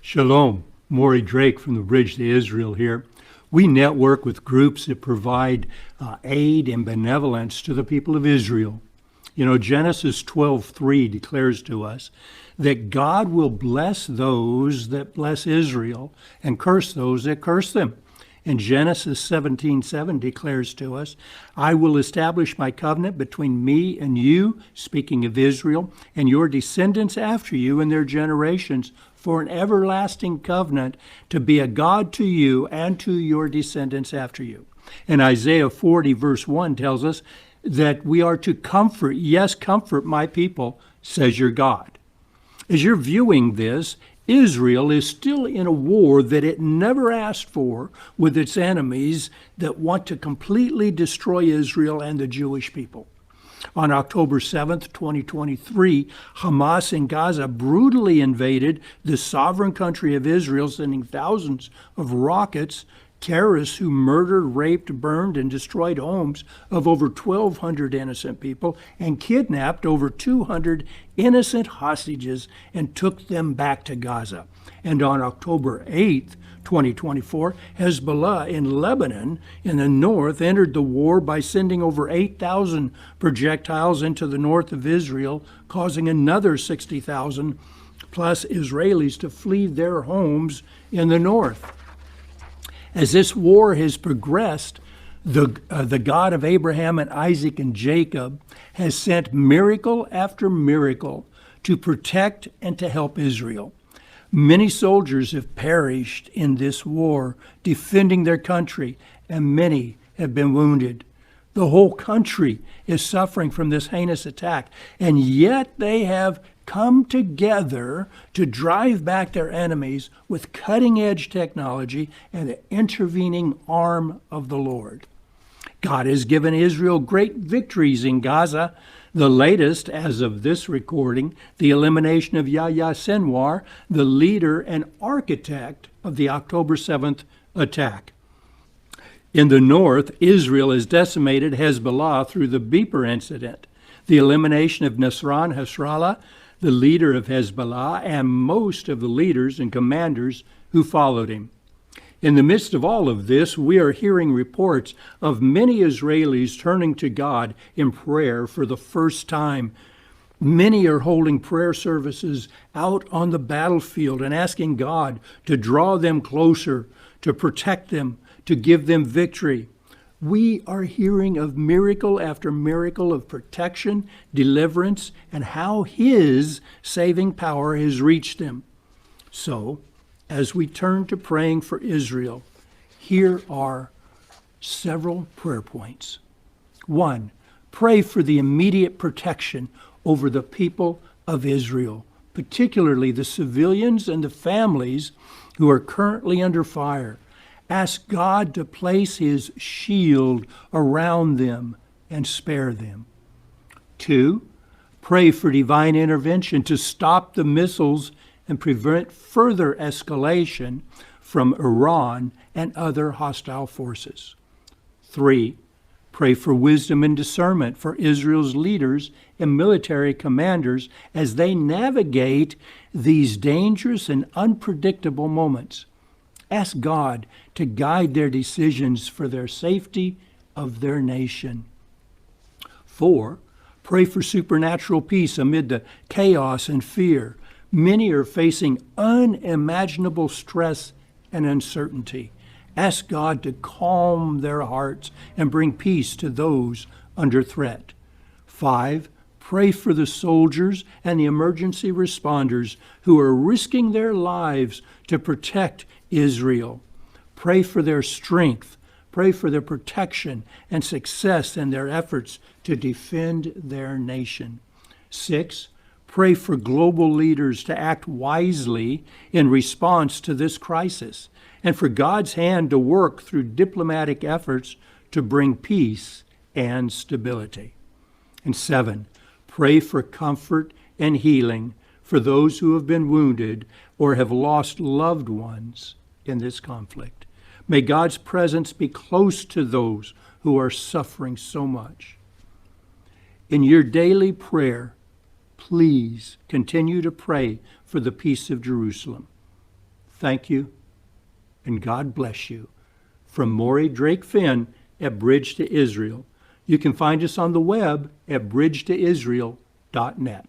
Shalom, Moreh Drake from the Bridge to Israel here. We network with groups that provide aid and benevolence to the people of Israel. You know, Genesis 12:3 declares to us that God will bless those that bless Israel and curse those that curse them. And Genesis 17:7 declares to us, I will establish my covenant between me and you, speaking of Israel, and your descendants after you in their generations, for an everlasting covenant to be a God to you and to your descendants after you. And Isaiah 40 verse 1 tells us that we are to comfort, yes, comfort my people, says your God. As you're viewing this, Israel is still in a war that it never asked for with its enemies that want to completely destroy Israel and the Jewish people. On October 7th, 2023, Hamas in Gaza brutally invaded the sovereign country of Israel, sending thousands of rockets, terrorists who murdered, raped, burned, and destroyed homes of over 1,200 innocent people and kidnapped over 200 innocent hostages and took them back to Gaza. And on October 8th, 2024, Hezbollah in Lebanon in the north entered the war by sending over 8,000 projectiles into the north of Israel, causing another 60,000 plus Israelis to flee their homes in the north. As this war has progressed, the God of Abraham and Isaac and Jacob has sent miracle after miracle to protect and to help Israel. Many soldiers have perished in this war, defending their country, and many have been wounded. The whole country is suffering from this heinous attack, and yet they have come together to drive back their enemies with cutting-edge technology and the intervening arm of the Lord. God has given Israel great victories in Gaza. The latest, as of this recording, the elimination of Yahya Sinwar, the leader and architect of the October 7th attack. In the north, Israel has decimated Hezbollah through the Beeper incident, the elimination of Nasran Nasrallah, the leader of Hezbollah, and most of the leaders and commanders who followed him. In the midst of all of this, we are hearing reports of many Israelis turning to God in prayer for the first time. Many are holding prayer services out on the battlefield and asking God to draw them closer, to protect them, to give them victory. We are hearing of miracle after miracle of protection, deliverance, and how His saving power has reached them. So, as we turn to praying for Israel, here are several prayer points. 1, pray for the immediate protection over the people of Israel, particularly the civilians and the families who are currently under fire. Ask God to place His shield around them and spare them. 2, pray for divine intervention to stop the missiles and prevent further escalation from Iran and other hostile forces. 3, pray for wisdom and discernment for Israel's leaders and military commanders as they navigate these dangerous and unpredictable moments. Ask God to guide their decisions for their safety of their nation. 4, pray for supernatural peace amid the chaos and fear. Many are facing unimaginable stress and uncertainty. Ask God to calm their hearts and bring peace to those under threat. 5, pray for the soldiers and the emergency responders who are risking their lives to protect Israel. Pray for their strength. Pray for their protection and success in their efforts to defend their nation. 6, pray for global leaders to act wisely in response to this crisis and for God's hand to work through diplomatic efforts to bring peace and stability. And 7, pray for comfort and healing for those who have been wounded or have lost loved ones in this conflict. May God's presence be close to those who are suffering so much. In your daily prayer, please continue to pray for the peace of Jerusalem. thank you, and God bless you. From Moreh Drake Fenn at Bridge to Israel. You can find us on the web at bridgetoisrael.net.